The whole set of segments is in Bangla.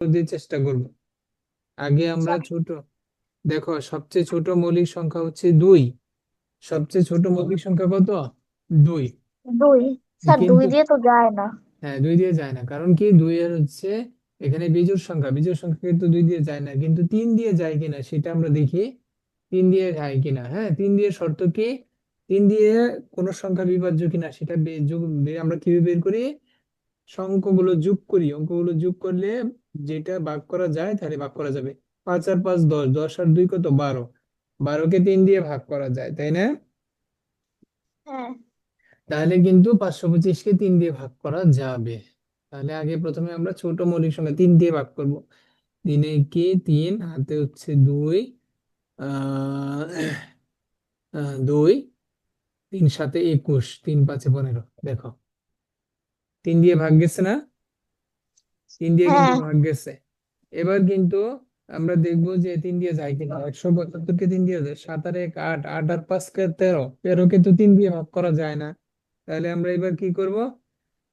দিয়ে চেষ্টা করব। আগে আমরা ছোট, দেখো সবচেয়ে ছোট মৌলিক সংখ্যা হচ্ছে 2। সবচেয়ে ছোট মৌলিক সংখ্যা কত? 2। দুই। স্যার, দুই কিন্তু দিয়ে তো যায় না। হ্যাঁ, 2 দিয়ে যায় না, কারণ কি 2 এর হচ্ছে এখানে বিজোড় সংখ্যা, বিজোড় সংখ্যা কিন্তু 2 দিয়ে যায় না, কিন্তু 3 দিয়ে যায় কিনা সেটা আমরা দেখি। 3 দিয়ে যায় কিনা, হ্যাঁ 3 দিয়ে শর্ত কি, 3 দিয়ে কোন সংখ্যা বিভাজ্য কিনা সেটা আমরা কিভাবে বের করি? অঙ্কগুলো যোগ করি, অঙ্কগুলো যোগ করলে যেটা ভাগ করা যায় তাহলে ভাগ করা যাবে। 5 আর 5 10, 10 আর 2 কত? 12। 12কে 3 দিয়ে ভাগ করা যায়, তাই না? হ্যাঁ। তাহলে কিন্তু 525কে 3 দিয়ে ভাগ করা যাবে। তাহলে আগে প্রথমে আমরা ছোট মৌলিক সংখ্যা 3 দিয়ে ভাগ করব। 3 কে 3, হাতে হচ্ছে 2, আহ 2, 3 সাথে 21, 3 5 15। দেখো 3 দিয়ে ভাগ গেছে না? 3 দিয়ে কিন্তু হ্যাঁ। ভাগ গেছে। এবার কিন্তু আমরা দেখবো যে 3 দিয়ে যায় কিনা। 172কে 3 দিয়ে যায়, 7 আর 1 8, 8 আর 5 কে 13, 13কে তো 3 দিয়ে ভাগ করা যায় না। তাহলে আমরা এবার কি করব?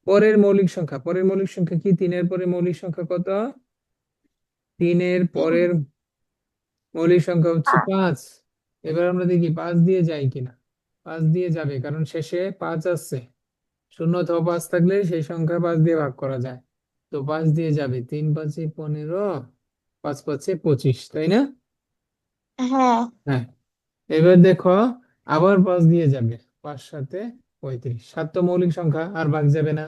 পরের মৌলিক সংখ্যা, পরের মৌলিক সংখ্যা কি? 3 এর পরে মৌলিক সংখ্যা কত? 3 এর তিন। পরের মৌলিক সংখ্যা হচ্ছে পাঁচ। 5। এবার আমরা দেখি 5 দিয়ে যায় কিনা। 5 দিয়ে যাবে, কারণ শেষে 5 আছে। শূন্য অথবা 5 থাকলে সেই সংখ্যা 5 দিয়ে ভাগ করা যায়। তো 5 দিয়ে যাবে, 3 5 15, 5 5 25, তাই না? হ্যাঁ। হ্যাঁ। এবার দেখো আবার 5 দিয়ে যাবে, 5 সাথে 35, 7 তো মৌলিক সংখ্যা, আর ভাগ যাবে না।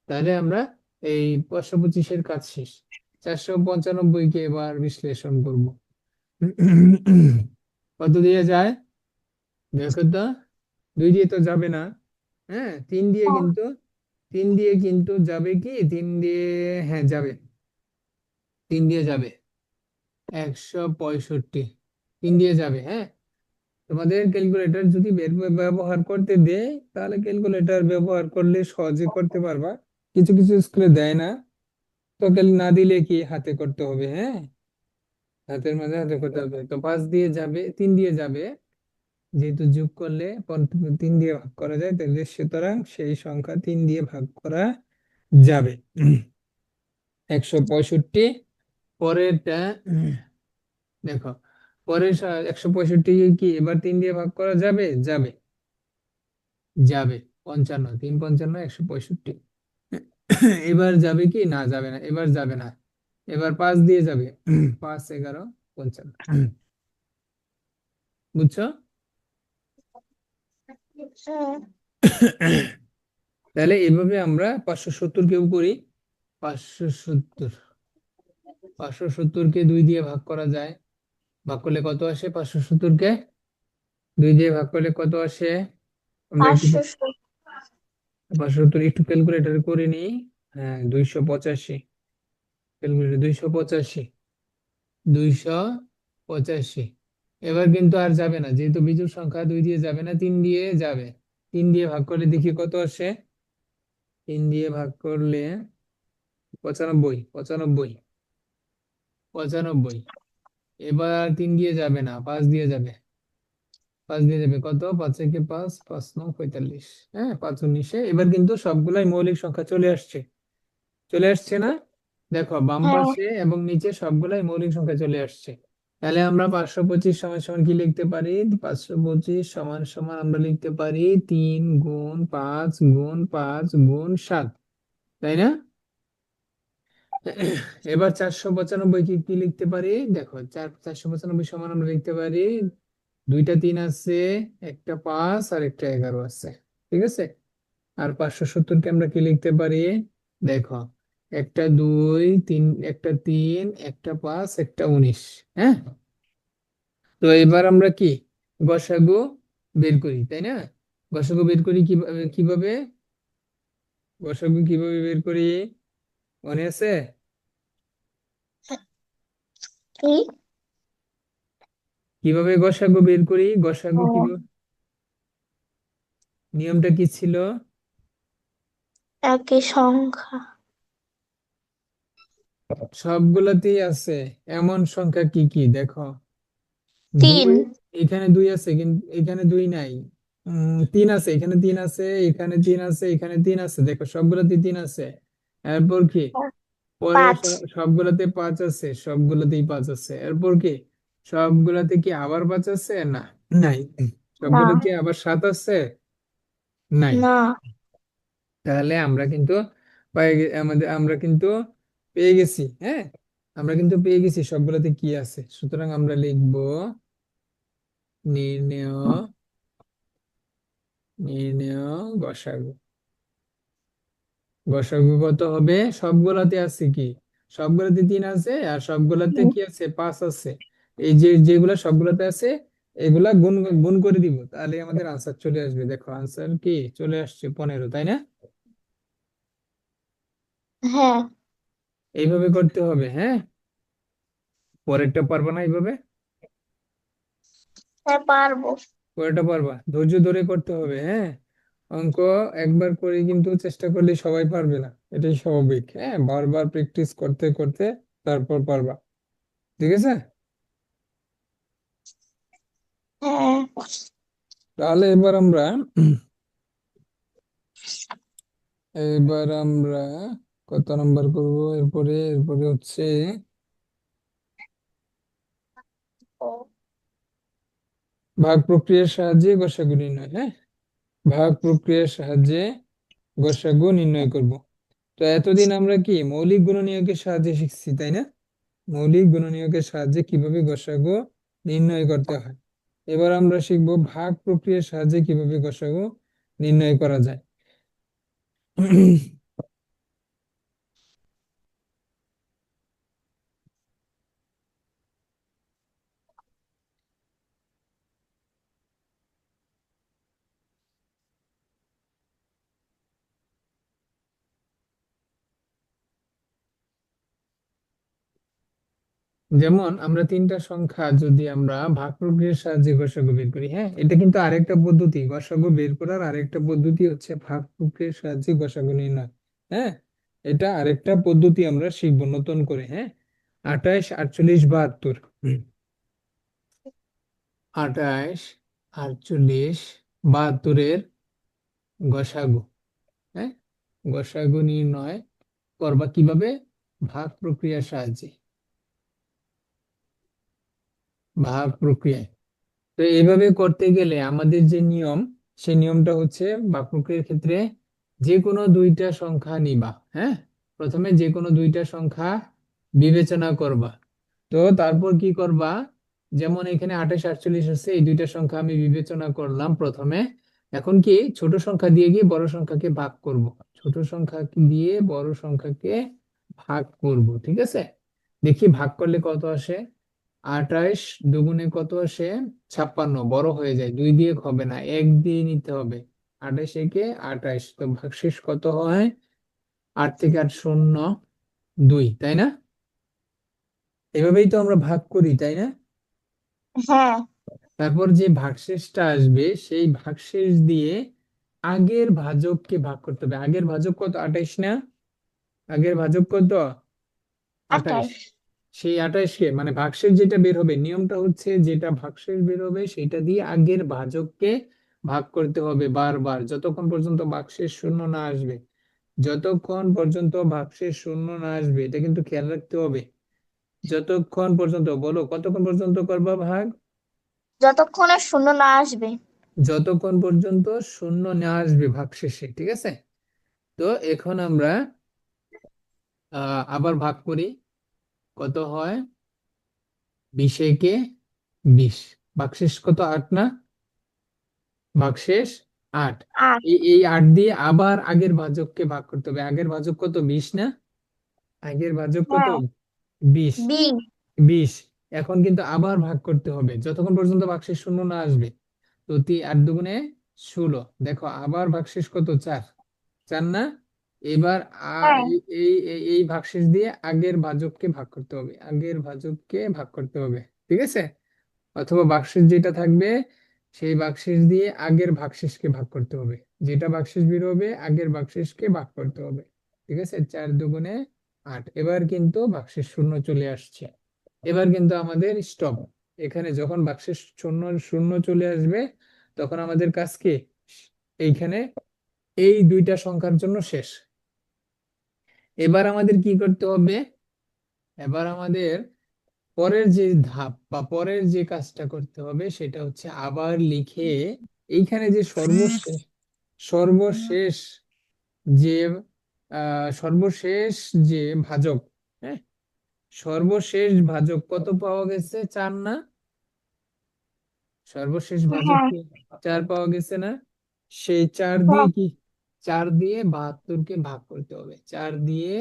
তাহলে আমরা এই 525-এর কাজ শেষ। 495-কে এবার বিশ্লেষণ করব। কত দিয়ে যায় দেখো তো? 2 দিয়ে তো যাবে না। হ্যাঁ, 3 দিয়ে হ্যাঁ। কিন্তু, 3 দিয়ে কিন্তু যাবে কি? 3 দিয়ে, হ্যাঁ যাবে, 3 দিয়ে যাবে। 165 3 দিয়ে যাবে, হ্যাঁ। তোমাদের ক্যালকুলেটর যদি ব্যবহার করতে দেয়, তাহলে ক্যালকুলেটর ব্যবহার করলে সহজে করতে পারবা। কিছু কিছু স্কুলে দেয় না, তো না দিলে কি হাতে করতে হবে, হ্যাঁ। হাতের মাঝে হাতে করতে হবে। তো 5 দিয়ে যাবে, 3 দিয়ে যাবে, যেহেতু যোগ করলে 3 দিয়ে ভাগ করা যায়, তাহলে সুতরাং সেই সংখ্যা 3 দিয়ে ভাগ করা যাবে। 165। পরেরটা দেখো, পরের 165 কি এবার 3 দিয়ে ভাগ করা যাবে? যাবে, যাবে। 55, 3 55, 165। এবার যাবে কি? না, যাবে না, এবার যাবে না। এবার 5 দিয়ে যাবে। 5 11 55। বুঝছো? হ্যাঁ। তাহলে এভাবে আমরা 570 কেউ করি। 570, 570কে 2 দিয়ে ভাগ করা যায়। ভাগ করলে কত আসে? 570কে 2 দিয়ে ভাগ করলে কত আসে? আমরা একটু 500। 570 একটু ক্যালকুলেটর করে নিই। হ্যাঁ, 285। ক্যালকুলেটর 285, 285। এবার কিন্তু আর যাবে না, যেহেতু বিজোড় সংখ্যা, 2 দিয়ে যাবে না, 3 দিয়ে যাবে। 3 দিয়ে ভাগ করলে দেখি কত আসে। 3 দিয়ে ভাগ করলে 95, 95, 95। এবার 3 দিয়ে যাবে না, 5 দিয়ে যাবে। 5 দিয়ে যাবে কত? 5 একে 5, 5 9 45, হ্যাঁ 5 19। এবার কিন্তু সবগুলাই মৌলিক সংখ্যা চলে আসছে, চলে আসছে না? দেখো বাম হ্যাঁ। পাশে এবং নিচে সবগুলাই মৌলিক সংখ্যা চলে আসছে। তাহলে আমরা 525 সমান সমান কি লিখতে পারি? 525 সমান সমান আমরা লিখতে পারি 3 গুণ 5 গুণ 5 গুণ 7, তাই না? এবার 495 কি কি লিখতে পারি? দেখো 495 সমান আমরা লিখতে পারি, দুইটা 3 আছে, একটা 5 আর একটা 11 আছে, ঠিক আছে। আর 570-কে আমরা কি লিখতে পারি? দেখো, একটা 2 3, একটা 3, একটা 5, একটা 19, হ্যাঁ। তো এবার আমরা কি গসাগু বের করি, তাই না? গসাগু বের করি কিভাবে? কিভাবে গসাগু কিভাবে বের করি মনে আছে? কি? কিভাবে গসাগু বের করি? গসাগু ও, কিভাবে, নিয়মটা কি ছিল? একই সংখ্যা। সবগুলাতেই আছে এমন সংখ্যা কি কি দেখো। তিন। 2, এখানে 2 আছে কিন্তু এখানে 2 নাই। 3 আছে, এখানে 3 আছে, এখানে 3 আছে, এখানে 3 আছে, দেখো সবগুলাতে 3 আছে। এরপর কি? পরে 5 সবগুলাতে 5 আছে, সবগুলাতেই 5 আছে। এরপর কি সবগুলাতে কি আবার 5 আছে? না, নাই। না সবগুলো কি আবার 7 আছে? নাই। না তাহলে আমরা কিন্তু আমরা কিন্তু পেয়ে গেছি, হ্যাঁ, আমরা কিন্তু পেয়ে গেছি সবগুলোতে কি আছে। সুতরাং আমরা লিখব নির্ণেয় নির্ণেয় গসাগু। গসাগু কত হবে? সবগুলাতে আছে কি, সবগুলাতে 3 আছে, আর সবগুলাতে কি আছে? 5 আছে। এই যে যেগুলা সবগুলাতে আছে এগুলা গুণ গুণ করে দিব, তাহলে আমাদের আনসার চলে আসবে। দেখো আনসার কি চলে আসছে 15, তাই না? হ্যাঁ এইভাবে করতে হবে, হ্যাঁ। পরেরটা পারবা না এইভাবে? হ্যাঁ পারবো। পরেরটা পারবা, ধৈর্য ধরে করতে হবে, হ্যাঁ। অঙ্ক একবার করে কিন্তু চেষ্টা করলে সবাই পারবে না, এটাই স্বাভাবিক, হ্যাঁ। বারবার প্র্যাকটিস করতে করতে তারপর পারবা, ঠিক আছে? হ্যাঁ তাহলে এবার আমরা কত নাম্বার করব? এরপরে এরপরে হচ্ছে ও ভাগ প্রক্রিয়ার সাহায্যে গসাগু নির্ণয়, হ্যাঁ। ভাগ প্রক্রিয়ার সাহায্যে গসাগু নির্ণয় করব। তো এতদিন আমরা কি মৌলিক গুণনীয়কের সাহায্যে শিখছি, তাই না? মৌলিক গুণনীয়কের সাহায্যে কিভাবে গসাগু নির্ণয় করতে হয়। এবার আমরা শিখব ভাগ প্রক্রিয়ার সাহায্যে কিভাবে গসাগু নির্ণয় করা যায়। যেমন আমরা 3টা সংখ্যা যদি আমরা ভাগ প্রক্রিয়ার সাহায্যে গসাগু বের করি, হ্যাঁ, এটা কিন্তু আরেকটা পদ্ধতি, গসাগু বের করার আরেকটা পদ্ধতি হচ্ছে ভাগ প্রক্রিয়ার সাহায্যে গসাগু নির্ণয়, হ্যাঁ। এটা আরেকটা পদ্ধতি আমরা শিখবো নতুন করে, হ্যাঁ। 28, 48, 72। 28, 48, 72-এর গসাগু, হ্যাঁ। গসাগু নির্ণয় করবা কিভাবে? ভাগ প্রক্রিয়ার সাহায্যে, ভাগ প্রক্রিয়ায়। তো এইভাবে করতে গেলে আমাদের যে নিয়ম, সেই নিয়মটা হচ্ছে ভাগ প্রক্রিয়ার ক্ষেত্রে যে কোনো 2টা সংখ্যা নিবা, হ্যাঁ। প্রথমে যে কোনো 2টা সংখ্যা বিবেচনা করবা। তো তারপর কি করবা? যেমন এখানে 28, 48 আছে, এই 2টা সংখ্যা আমি বিবেচনা করলাম প্রথমে। এখন কি ছোট সংখ্যা দিয়ে গিয়ে বড় সংখ্যাকে ভাগ করব, ছোট সংখ্যা দিয়ে বড় সংখ্যাকে ভাগ করব, ঠিক আছে। দেখি ভাগ করলে কত আসে। 28 দুগুণে কত আসে? 56। বড় হয়ে যায়, 2 দিয়ে হবে না, 1 দিয়ে নিতে হবে। 28 একে 28, তো ভাগশেষ কত হয়? 8 থেকে 8 শূন্য, 2, তাই না? এভাবেই তো আমরা ভাগ করি, তাই না? হ্যাঁ তারপর যে ভাগশেষটা আসবে সেই ভাগশেষ দিয়ে আগের ভাজককে ভাগ করতে হবে। আগের ভাজক কত? 28 না? আগের ভাজক কত? 28। 28 সেই 28কে মানে ভাগশেষ যেটা বের হবে, নিয়মটা হচ্ছে যেটা ভাগশেষ বের হবে সেটা দিয়ে আগের ভাজককে ভাগ করতে হবে বারবার, যতক্ষণ পর্যন্ত ভাগশেষ শূন্য না আসবে। যতক্ষণ পর্যন্ত ভাগশেষ শূন্য না আসবে, এটা কিন্তু খেয়াল রাখতে হবে। যতক্ষণ পর্যন্ত, বলো কতক্ষণ পর্যন্ত করবা ভাগ? যতক্ষণে শূন্য না আসবে। যতক্ষণ পর্যন্ত শূন্য না আসবে ভাগশেষে, ঠিক আছে। তো এখন আমরা আবার ভাগ করি। কত হয়? 20 একে 20। ভাগশেষ কত? 8 না? ভাগশেষ 8। 8 এই 8 দিয়ে আবার আগের ভাজককে ভাগ করতে হবে। আগের ভাজক কত? 20 না? আগের ভাজক কত? হ্যাঁ 20। 20 20। এখন কিন্তু আবার ভাগ করতে হবে যতক্ষণ পর্যন্ত ভাগশেষ শূন্য না আসবে। তো 8 দুগুণে 16। দেখো আবার ভাগশেষ কত? 4। 4 না? এবার হ্যাঁ এই ভাগশেষ দিয়ে আগের ভাজককে ভাগ করতে হবে, আগের ভাজককে ভাগ করতে হবে, ঠিক আছে। অথবা ভাগশেষ যেটা থাকবে সেই ভাগশেষ দিয়ে আগের ভাগশেষকে ভাগ করতে হবে, যেটা ভাগশেষ বের হবে আগের ভাগশেষকে ভাগ করতে হবে, ঠিক আছে। 4 দুগুণে 8। এবার কিন্তু ভাগশেষ শূন্য চলে আসছে। এবার কিন্তু আমাদের স্টপ। এখানে যখন ভাগশেষ শূন্য শূন্য চলে আসবে তখন আমাদের কাজ কি? এইখানে এই 2টা সংখ্যার জন্য শেষ। এবার আমাদের কি করতে হবে? এবার আমাদের পরের যে ধাপ বা পরের যে কাজটা করতে হবে সেটা হচ্ছে আবার লিখে এইখানে যে সর্বশেষ সর্বশেষ যে সর্বশেষ যে ভাজক, হ্যাঁ, সর্বশেষ ভাজক কত পাওয়া গেছে? 4 না? সর্বশেষ ভাজক হ্যাঁ কি 4 পাওয়া গেছে না? সেই 4 দিয়ে হ্যাঁ কি, 4 দিয়ে 72 কে ভাগ করতে হবে, 4 দিয়ে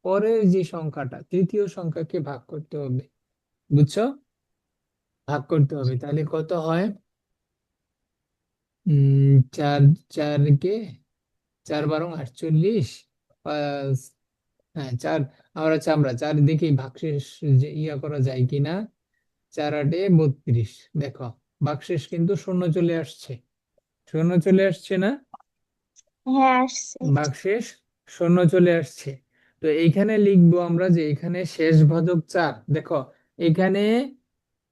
পরের যে সংখ্যাটা তৃতীয় সংখ্যাকে ভাগ করতে হবে, বুঝছো? ভাগ করতে হবে, তাহলে কত হয়? 4, 4 কে 4 12 48, পাঁচ, হ্যাঁ 4, আমরা 4 দেখি ভাগশেষ যে ইয়া করা যায় কিনা। 4 8 32, দেখো ভাগশেষ কিন্তু শূন্য চলে আসছে, শূন্য চলে আসছে না? হ্যাঁ আসছে। ভাগশেষ শূন্য চলে আসছে। তো এইখানে লিখবো আমরা যে এখানে শেষ ভাজক 4, দেখো এখানে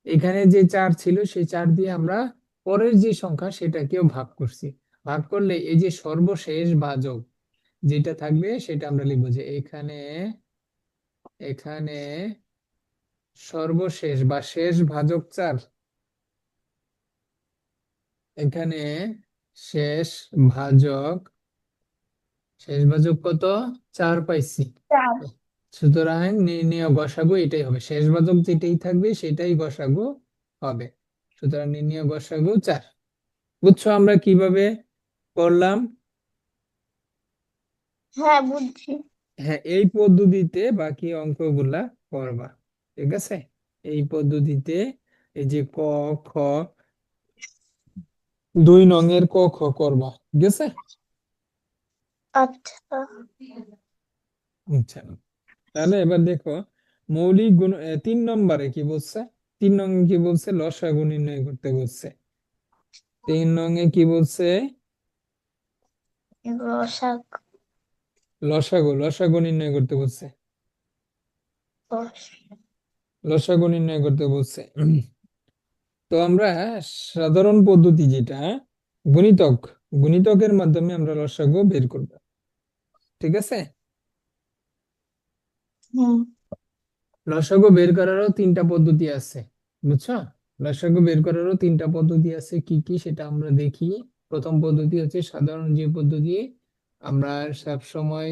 এখানে যে 4 ছিল সেই 4 দিয়ে আমরা পরের যে সংখ্যা সেটাকেও ভাগ করছি, ভাগ করলে এই যে সর্বশেষ ভাজক যেটা থাকবে সেটা আমরা লিখবো যে এখানে, এখানে সর্বশেষ বা শেষ ভাজক 4, এখানে শেষ ভাজক, শেষ ভাজক কত? 4 পাইছি। চার। সুতরাং নির্ণেয় গসাগু এটাই হবে, শেষ ভাজক যেটাই থাকবে সেটাই গসাগু হবে। সুতরাং নির্ণেয় গসাগু 4। বুঝছো আমরা কিভাবে করলাম? হ্যাঁ বুঝছি। হ্যাঁ, এই পদ্ধতিতে বাকি অঙ্কগুলা করবা, ঠিক আছে? এই পদ্ধতিতে এই যে ক, খ, 2 নং এর ক খ করবা, ঠিক আছে? আচ্ছা। আচ্ছা, তাহলে এবার দেখো মৌলিক গুণ 3 নম্বরে কি বলছে? 3 নং কি বলছে? লসাগু নির্ণয় করতে বলছে। 3 নং কি বলছে? বসাক। লসাগু নির্ণয় করতে বলছে, বস। লসাগু নির্ণয় করতে বলছে। তো আমরা সাধারণ পদ্ধতি যেটা, গুণিতক, গুণিতকের মাধ্যমে আমরা লসাগু বের করব, ঠিক আছে? হুম। লসাগু বের করারও 3টা পদ্ধতি আছে, বুঝছো? লসাগু বের করারও 3টা পদ্ধতি আছে, কি কি সেটা আমরা দেখি। প্রথম পদ্ধতি হচ্ছে সাধারণ যে পদ্ধতি, আমরা সব সময়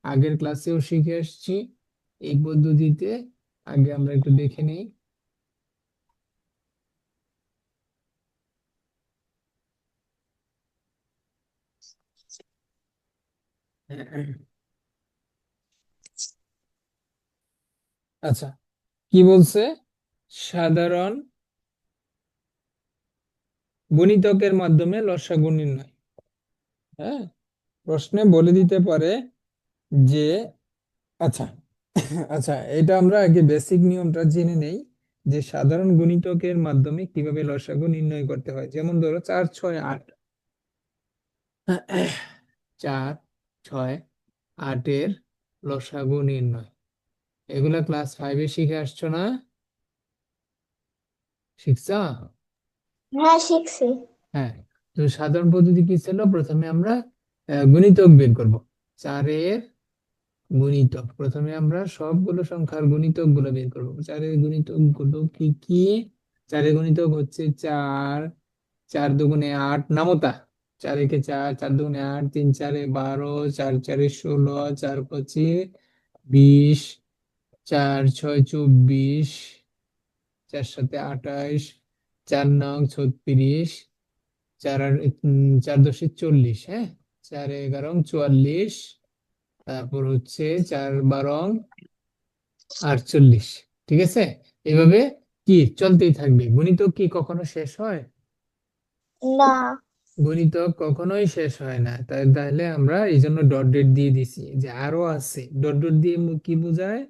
আগের ক্লাসেও শিখে আসছি। এই পদ্ধতিতে আগে আমরা একটু দেখে নেই। আচ্ছা, কি বলছে? সাধারণ গুণিতকের মাধ্যমে লসাগু নির্ণয়। হ্যাঁ, প্রশ্নে বলে দিতে পারে যে, আচ্ছা, আচ্ছা এটা আমরা আগে বেসিক নিয়মটা জেনে নেই যে সাধারণ গুণিতকের মাধ্যমে কিভাবে লসাগু নির্ণয় করতে হয়। যেমন ধরো 4 6 8, 4 6 8 এর লসাগু নির্ণয়, এগুলা ক্লাস 5-এ শিখে আসছো না? শিখছো? হ্যাঁ শিখছি। হ্যাঁ। তো সাধারণ পদ্ধতি কি ছিল? প্রথমে আমরা গুণিতক বের করব, 4-এর গুণিতক। প্রথমে আমরা সবগুলো সংখ্যার গুণিতক গুলো বের করবো। 4-এর গুণিতক গুলো কি কি? 4-এর গুণিতক হচ্ছে 4, 4 দুগুণে 8, নামতা 4 একে 4, 4 দুগুণে 8, 3 4 12, 4 4 16, 4 5 20, 4 6 24, 4 7 28, 4 9 36, 4 10 40, হ্যাঁ, 4 11 44, তারপর হচ্ছে 4 12 48, ঠিক আছে? এভাবে কি চলতেই থাকবে, গণিত কি কখনো শেষ হয়? না। গণিত কখনোই শেষ হয় না, তাই তাহলে আমরা এই জন্য ডট ডট দিয়ে দিছি যে আরো আছে, ডট ডট দিয়ে কি বোঝায়?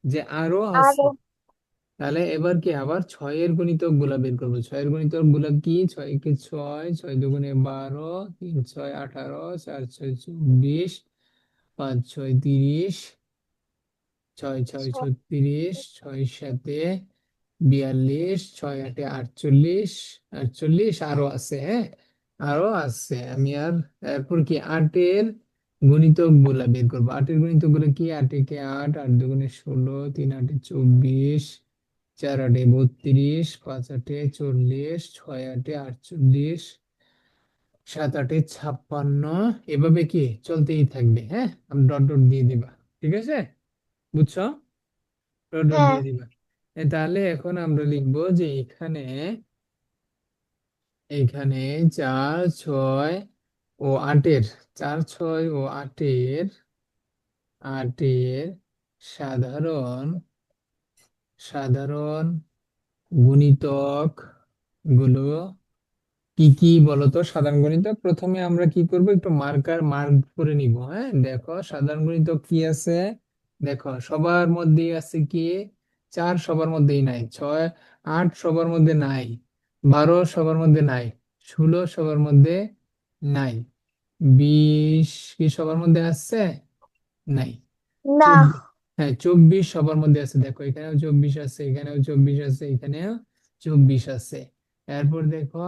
যে আরো আছে। আরো। তাহলে এবার কি আবার 6-এর গুণিতক গুলা বের করবো। 6-এর গুণিতক গুলা কি? 6 কে 6, 6 দুগুণে 12, 3 6 18, 4 6 24, 5 6 30, 6 6 36, 6 7 42, 6 8 48, 48 আরো আছে, হ্যাঁ, আরো আছে। আমি আর এরপর কি 8-এর গুণিতক গুলা বের করবো। 8-এর গুণিতক গুলো কি? 8 একে 8, 8 দুগুণে 16, 3 8-এ 24, 4 8-এ 32, 5 8-এ 40, 6 8-এ 48, 7 8-এ 56। এভাবে কি চলতেই থাকবে। হ্যাঁ, আমি ডট ডট দিয়ে দিবা। ঠিক আছে, বুঝছো? ডট ডট হ্যাঁ দিয়ে দিবা। তাহলে এখন আমরা লিখবো যে এখানে, এখানে 4 6 ও 8-এর, 4 6 ও 8-এর, 8-এর সাধারণ, সাধারণ গুণিতক গুলো কি কি বলতো? সাধারণ গণিতক প্রথমে আমরা কি করব, একটু মার্ক করে নিব। হ্যাঁ, দেখো সাধারণ গণিতক কি আছে। দেখো সবার মধ্যেই আছে কি? 4 সবার মধ্যেই নাই, 6 8 সবার মধ্যে নাই, 12 সবার মধ্যে নাই, 16 সবার মধ্যে নাই, 20 কি সবার মধ্যে আছে? নাই। না 24, হ্যাঁ 24 সবার মধ্যে আছে। দেখো এখানেও 24 আছে, এখানেও 24 আছে, এখানেও 24 আছে। এরপর দেখো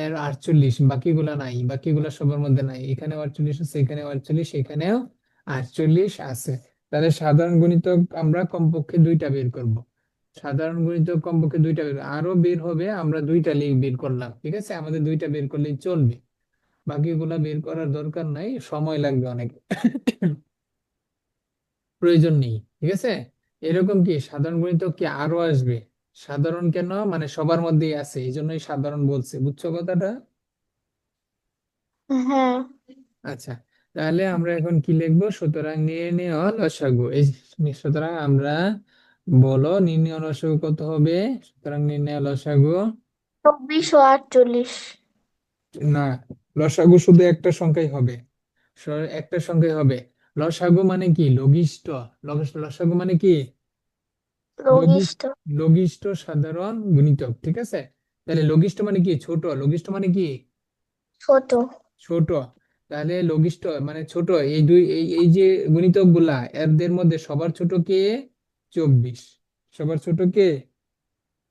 এর 48, বাকিগুলা নাই, বাকিগুলা সবার মধ্যে নাই। এখানেও 48 আছে, এখানেও 48, এখানেও 48 আছে। তাহলে সাধারণ গুণিতক আমরা কমপক্ষে দুইটা বের করব। সাধারণ গুণিতক কমপক্ষে দুইটা বের, আরো বের হবে, আমরা দুইটা বের করলাম। ঠিক আছে, আমাদের দুইটা বের করলেই চলবে, বাকিগুলা বের করার দরকার নাই, সময় লাগবে অনেক, প্রয়োজন নেই। ঠিক আছে, এরকম কি সাধারণ গণিতক কি আরো আসবে? সাধারণ কেন, মানে সবার মধ্যেই আছে, এই জন্যই সাধারণ বলছে। বুঝছো কথাটা? হ্যাঁ আচ্ছা, তাহলে আমরা এখন কি লিখবো? সুতরাং নির্ণেয় লসাগু। এই সুতরাং আমরা, বলো নির্ণেয় লসাগু কত হবে? সুতরাং নির্ণেয় লসাগু, 24 ও 48। না, লসাগু শুধু একটা সংখ্যাই হবে, একটা সংখ্যাই হবে। লসাগু মানে কি? লঘিষ্ঠ। লসাগু মানে কি? লঘিষ্ঠ, লঘিষ্ঠ লঘিষ্ঠ সাধারণ গুণিতক। ঠিক আছে, তাহলে লঘিষ্ঠ মানে কি? ছোট। লঘিষ্ঠ মানে কি? ছোট। ছোট। তাহলে লঘিষ্ঠ মানে ছোট। এই দুই, এই যে গুণিতক গুলা, এদের মধ্যে সবার ছোট কে? 24। সবার ছোট কে?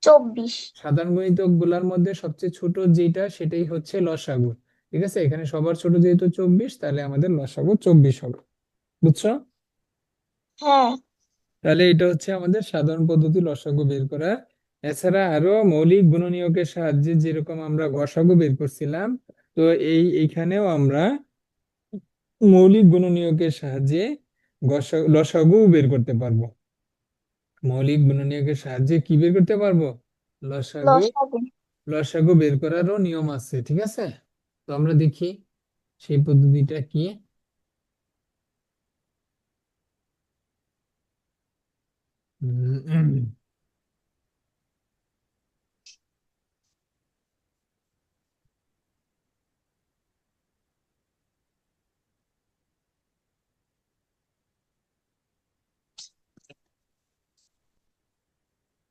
24। সাধারণ গুণিতক গুলার মধ্যে সবচেয়ে ছোট যেটা, সেটাই হচ্ছে লসাগু। ঠিক আছে, এখানে সবার ছোট যেহেতু 24, তাহলে আমাদের লসাগু 24 হবে। বুঝছো? হ্যাঁ তাহলে এটা হচ্ছে আমাদের সাধারণ পদ্ধতি লসাগু বের করা। এছাড়া আরো মৌলিক গুণনীয়কের সাহায্যে যেরকম আমরা গসাগু বের করছিলাম, তো এইখানেও আমরা মৌলিক গুণনীয়কের সাহায্যে লসাগু বের করতে পারবো। মৌলিক গুণনীয়কের সাহায্যে কি বের করতে পারবো? লসাগু। লসাগু। লসাগু বের করারও নিয়ম আছে। ঠিক আছে, তো আমরা দেখি সেই পদ্ধতিটা কি। উম,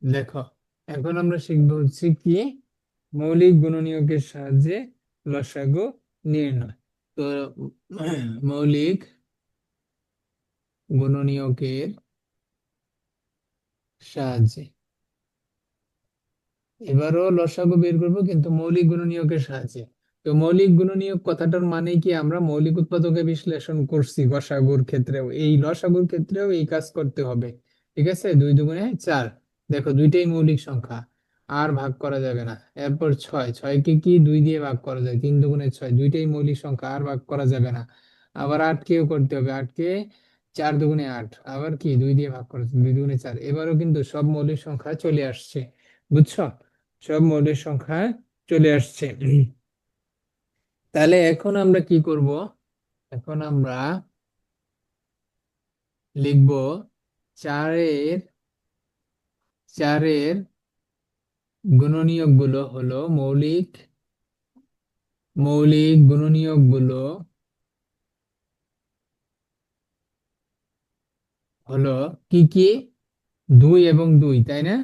দেখো এখন আমরা শিখবো হচ্ছে কি, মৌলিক গুণনীয়কের সাহায্যে লসাগু নির্ণয়। তো মৌলিক গুণনীয়কের সাহায্যে এবারও লসাগু বের করব, কিন্তু মৌলিক গুণনীয়কের সাহায্যে। তো মৌলিক গুণনীয়ক কথাটার মানে কি? আমরা মৌলিক উৎপাদকে বিশ্লেষণ করছি গসাগুর ক্ষেত্রেও, এই লসাগুর ক্ষেত্রেও এই কাজ করতে হবে। ঠিক আছে, 2 2 4। দেখো দুইটাই মৌলিক সংখ্যা, আর ভাগ করা যাবে না। এরপর 6, 6 কে কি 2 দিয়ে ভাগ করা যায়? 3 2 6, দুইটাই মৌলিক সংখ্যা, আর ভাগ করা যাবে না। আবার 8 কেও করতে হবে, 8 কে 4 2 8, আবার কি 2 দিয়ে ভাগ করা যায়, 2 2 4। এবারও কিন্তু সব মৌলিক সংখ্যা চলে আসছে। বুঝছো? সব মৌলিক সংখ্যা চলে আসছে। তাহলে এখন আমরা কি করব? এখন আমরা লিখব চারের, চারের গুণনীয়ক গুলো হলো মৌলিক, মৌলিক গুণনীয়ক গুলো হলো কি কি? 2 এবং 2, তাই না?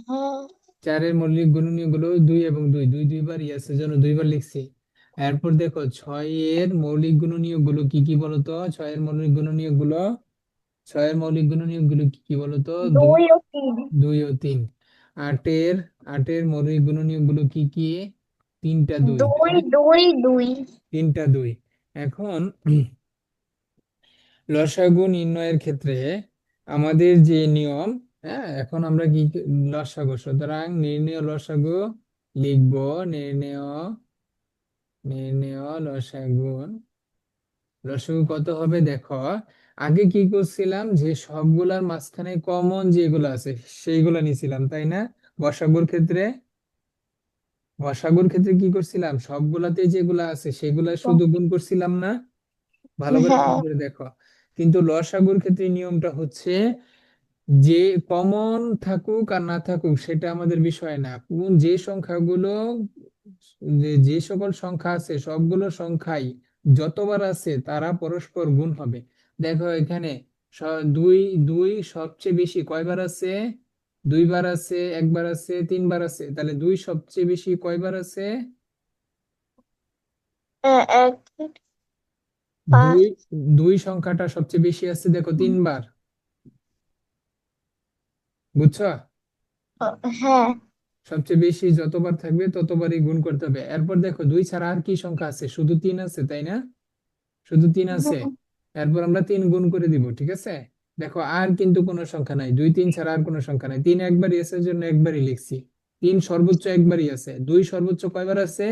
হ্যাঁ চারের মৌলিক গুণনীয়ক গুলো 2 এবং 2, দুই দুইবার ইয়াসের জন্য দুইবার লিখছি। এরপর দেখো 6 এর মৌলিক গুণনীয়ক গুলো কি কি বলতো? 6 এর মৌলিক গুণনীয়ক গুলো, 6 এর মৌলিক গুণনীয়ক গুলো কি কি বলতো? 2, 2 ও 3। 2 ও 3। আটের, আটের মৌলিক গুণনীয়ক গুলো কি কি? 3টা 2, তাই 2 না? 2 2। 3টা 2। এখন লসাগু নির্ণয়ের ক্ষেত্রে আমাদের যে নিয়ম, হ্যাঁ, এখন আমরা কি লসাগু, সুতরাং নির্ণয় লসাগু লিখবো। নির্ণয় নির্ণয় লসাগু, লসাগু কত হবে দেখো। আগে কি করছিলাম, যে সবগুলার মাঝখানে কমন যেগুলো আছে সেইগুলো নিছিলাম, তাই না? গসাগুর ক্ষেত্রে গসাগুর ক্ষেত্রে কি করছিলাম, সবগুলাতে যেগুলো আছে সেগুলা শুধু গুণ করছিলাম না? ভালো করে মনে হ্যাঁ, করে দেখো। কিন্তু লসাগুর ক্ষেত্রে নিয়মটা হচ্ছে, যে কমন থাকুক আর না থাকুক সেটা আমাদের বিষয় না, কোন যে সংখ্যাগুলো, যে সকল সংখ্যা আছে সবগুলো সংখ্যাই যতবার আছে তারা পরস্পর গুণ হবে। দেখো এখানে দুই, দুই সবচেয়ে বেশি কয়বার আছে? দুইবার আছে, একবার আছে, তিনবার আছে, তাহলে দুই সবচেয়ে বেশি কয়বার আছে? এক, পাঁচ, দুই, দুই সংখ্যাটা সবচেয়ে বেশি আছে দেখো তিনবার। বুঝছো? হ্যাঁ, সবচেয়ে বেশি যতবার থাকবে ততবারই গুণ করতে হবে। এরপর দেখো দুই ছাড়া আর কি সংখ্যা আছে? শুধু তিন আছে, তাই না? শুধু তিন আছে। হুম, এরপর আমরা তিন গুণ করে দিব, ঠিক আছে? দেখো আর কিন্তু কোনো সংখ্যা নাই, দুই তিন ছাড়া আর কোনো সংখ্যা নাই। তিন একবারই আছে, জন্য একবারই লিখছি। তিন সর্বোচ্চ একবারই আছে। দুই সর্বোচ্চ কয়বার আছে?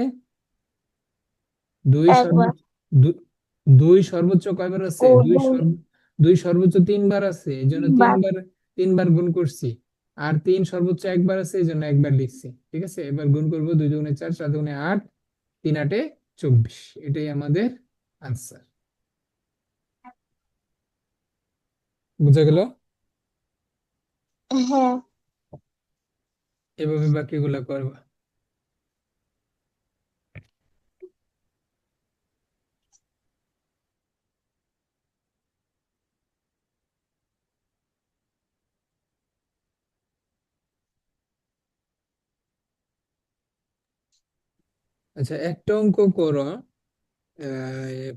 দুই একবার। সর্বোচ্চ, দু- দুই সর্বোচ্চ কয়বার আছে? ও, দুই, দুই সর্বোচ্চ তিনবার আছে, এই জন্য তিনবার। তিনবার, তিনবার গুণ করছি। আর তিন সর্বোচ্চ একবার আছে, এই জন্য একবার লিখছি। ঠিক আছে, এবার গুণ করবো। দুই দুগুণে চার, চার দুগুণে আট, তিন আটে 24। এটাই আমাদের আনসার। বুঝা গেল? হ্যাঁ, এভাবে বাকিগুলা করবা। আচ্ছা, একটা অঙ্ক করো।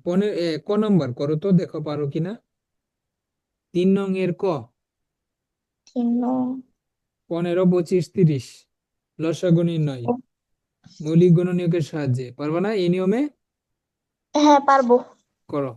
পনেরো, ক নম্বর করো তো, দেখো পারো কিনা। 3 নং এর ক। চিহ্ন। 15, 25, 30, লসাগু নির্ণয় মৌলিক গুণনীয়কের সাহায্যে। পারবা না এই নিয়মে? হ্যাঁ, পারবো। করো।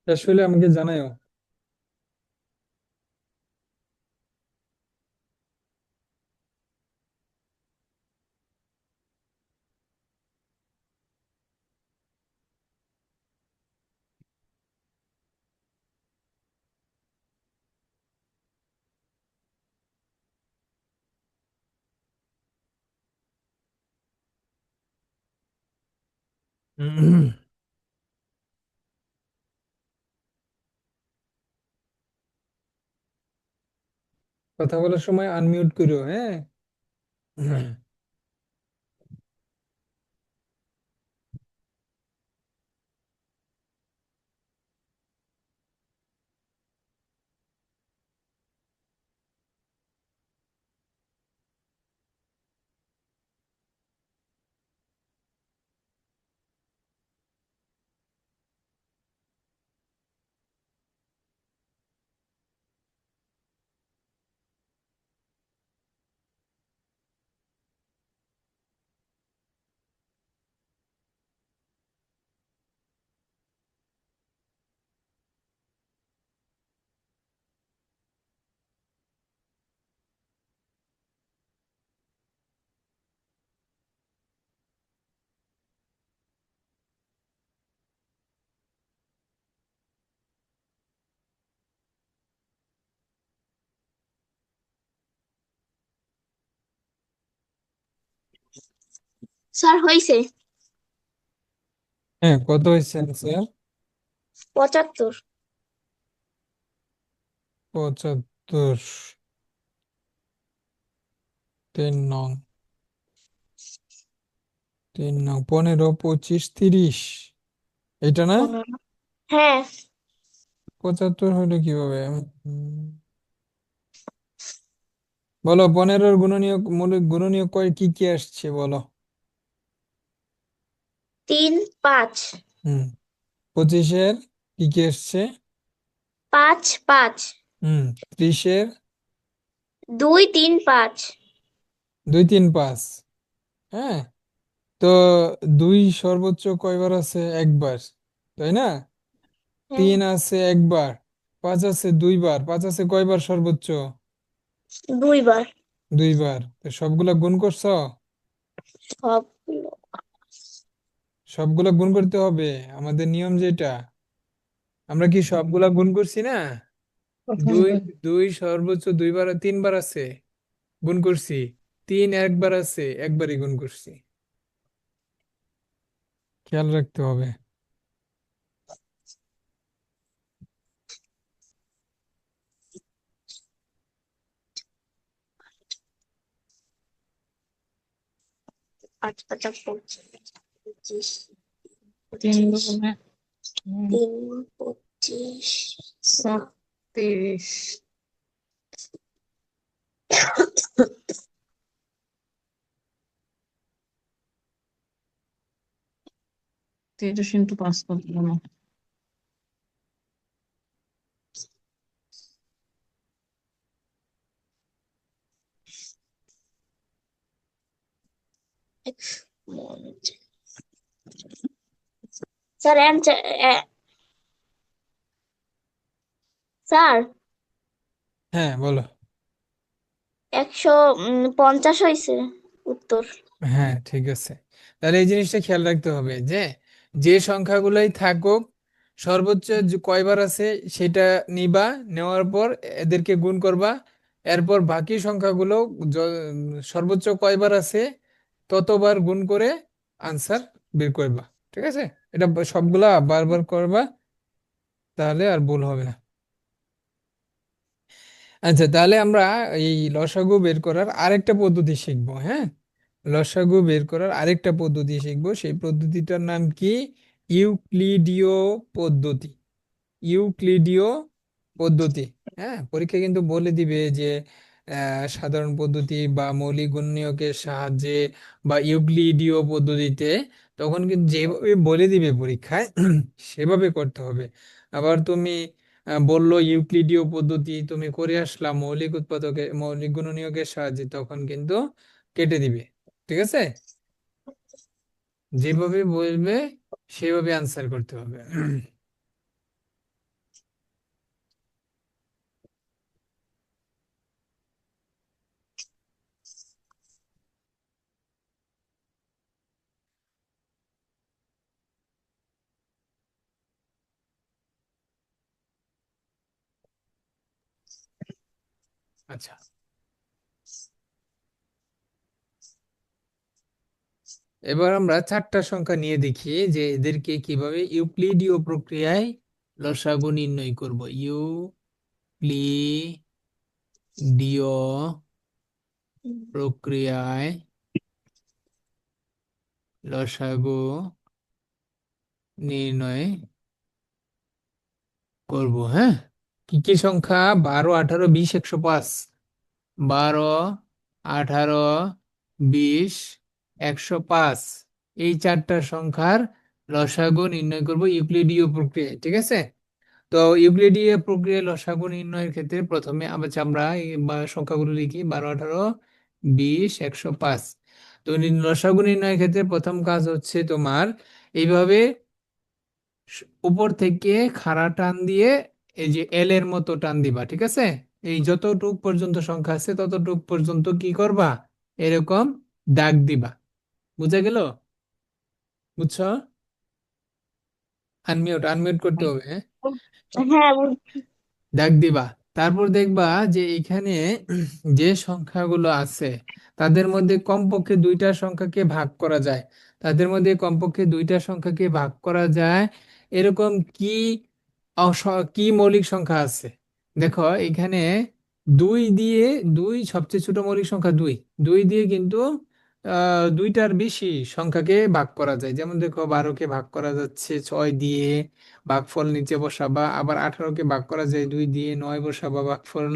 শেষ হলে আমাকে জানাও। কথা বলার সময় আনমিউট করো, হ্যাঁ। স্যার হয়েছে। হ্যাঁ, কত হয়েছে স্যার? 75। 75। 3 নং। 3 নং, 15, 25, 30, এটা না? 15। হ্যাঁ। 75 হইলো কিভাবে? বলো, 15-র গুণনীয় মৌলিক গুণনীয় কয় কি কি আসছে বলো। 3, 5। হুম। 25-এর কি কি আসছে? 5, 5। হুম। 30-এর 2, 3, 5। 2, 3, 5। হ্যাঁ। তো 2 সর্বোচ্চ কয়বার আছে? একবার, তাই না? হ্যাঁ। 3 আছে একবার, 5 আছে 2বার, 5 আছে কয়বার সর্বোচ্চ? 2 বার। 2বার। তো সবগুলা গুণ করছো? সবগুলো। সবগুলা গুণ করতে হবে, আমাদের নিয়ম যেটা। আমরা কি সবগুলা গুণ করছি না? দুই, দুই সর্বোচ্চ 2বার, 3বার আছে, গুণ করছি। 3 একবার আছে, একবারই গুণ করছি। খেয়াল রাখতে হবে। পাঁচ পাঁচা 25, 25, তিন 25, দুগুণে 3, 25, 30। এটা কিন্তু 5 কত হলো? স্যার স্যার হ্যাঁ, বলো। 150 হয়েছে উত্তর। হ্যাঁ, ঠিক আছে। তাহলে এই জিনিসটা খেয়াল রাখতে হবে যে যে সংখ্যাগুলাই থাকুক, সর্বোচ্চ যে কয়বার আছে সেটা নিবা, নেওয়ার পর এদেরকে গুণ করবা। এরপর বাকি সংখ্যাগুলো সর্বোচ্চ কয়বার আছে ততবার গুণ করে আনসার বের করবা। ঠিক আছে? এটা সবগুলা বারবার করবা, তাহলে আর ভুল হবে না। আচ্ছা, তাহলে আমরা এই লসাগু বের করার আরেকটা পদ্ধতি শিখবো, হ্যাঁ। লসাগু বের করার আরেকটা পদ্ধতি শিখবো, সেই পদ্ধতিটার নাম কি? ইউক্লিডীয় পদ্ধতি। ইউক্লিডীয় পদ্ধতি। হ্যাঁ, পরীক্ষা কিন্তু বলে দিবে যে সাধারণ পদ্ধতি বা মৌলিক গুণনীয়কের সাহায্যে বা ইউক্লিডীয় পদ্ধতিতে, তখন কিন্তু যেভাবে বলে দিবে পরীক্ষায় সেভাবে করতে হবে। আবার তুমি বললো ইউক্লিডীয় পদ্ধতি, তুমি করে আসলাম মৌলিক গুণনীয়কের সাহায্যে, তখন কিন্তু কেটে দিবে। ঠিক আছে? যেভাবে বলবে সেভাবে আনসার করতে হবে। আচ্ছা, এবার আমরা চারটা সংখ্যা নিয়ে দেখি যে এদেরকে কিভাবে ইউক্লিডীয় প্রক্রিয়ায় লসাগু নির্ণয় করব। ইউক্লিডীয় প্রক্রিয়ায় লসাগু নির্ণয় করব। হ্যাঁ, কি কি সংখ্যা? 12, 18, 20, 105। 12, 18, 20, 105, এই চারটা সংখ্যার লসাগু নির্ণয় করব ইউক্লিডীয় প্রক্রিয়ায়। ঠিক আছে, তো ইউক্লিডীয় প্রক্রিয়ায় লসাগু নির্ণয়ের ক্ষেত্রে প্রথমে আমরা এই সংখ্যাগুলো লিখি: 12, 18, 20, 105। তো লসাগু নির্ণয়ের ক্ষেত্রে প্রথম কাজ হচ্ছে তোমার এইভাবে উপর থেকে খাড়া টান দিয়ে এই যে এল এর মতো টান দিবা। ঠিক আছে, এই যতটুক পর্যন্ত সংখ্যা আছে ততটুক পর্যন্ত কি করবা, এরকম দাগ দিবা। বুঝা গেল? বুঝছো? আনমিউট আনমিউট করতে হবে, হ্যাঁ। হ্যাঁ, দাগ দিবা। তারপর দেখবা যে এখানে যে সংখ্যাগুলো আছে তাদের মধ্যে কমপক্ষে দুইটা সংখ্যাকে ভাগ করা যায়। তাদের মধ্যে কমপক্ষে দুইটা সংখ্যাকে ভাগ করা যায় এরকম কি কি মৌলিক সংখ্যা আছে? দেখো এখানে দুই দিয়ে, দুই সবচেয়ে ছোট মৌলিক সংখ্যা, দুই, দুই দিয়ে কিন্তু দুইটার বেশি সংখ্যাকে ভাগ করা যায়। যেমন দেখো 12কে ভাগ করা যাচ্ছে 6 দিয়ে, ভাগফল নিচে বসাবা। আবার 18কে ভাগ করা যায় 2 দিয়ে, 9 বসাবা ভাগফল।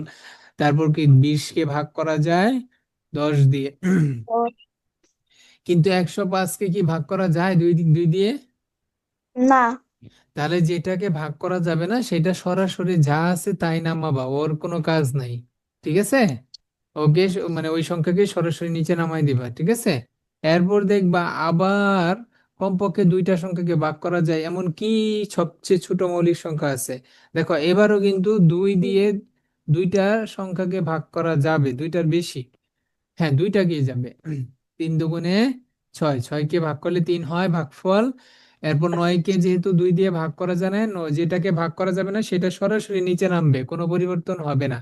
তারপর কি 20কে ভাগ করা যায় 10 দিয়ে। কিন্তু 105কে কি ভাগ করা যায় দুই দিয়ে? না। তাহলে যেটাকে ভাগ করা যাবে না সেটা সরাসরি যা আছে তাই নামাবা, ওর কোনো কাজ নাই। ঠিক আছে, ওকে মানে ওই সংখ্যাকে সরাসরি নিচে নামাই দিবা। ঠিক আছে, এরপর দেখবা আবার কমপক্ষে দুইটা সংখ্যাকে ভাগ করা যায় এমন কি সবচেয়ে ছোট মৌলিক সংখ্যা আছে? দেখো এবারও কিন্তু দুই দিয়ে দুইটা সংখ্যাকে ভাগ করা যাবে, দুইটার বেশি। হ্যাঁ, দুইটা গিয়ে যাবে। 3 দুগুণে 6, 6কে ভাগ করলে 3 হয় ভাগফল। এরপর 9কে যেহেতু 2 দিয়ে ভাগ করা যায় না, যেটাকে ভাগ করা যাবে না সেটা সরাসরি নিচে নামবে, কোনো পরিবর্তন হবে না।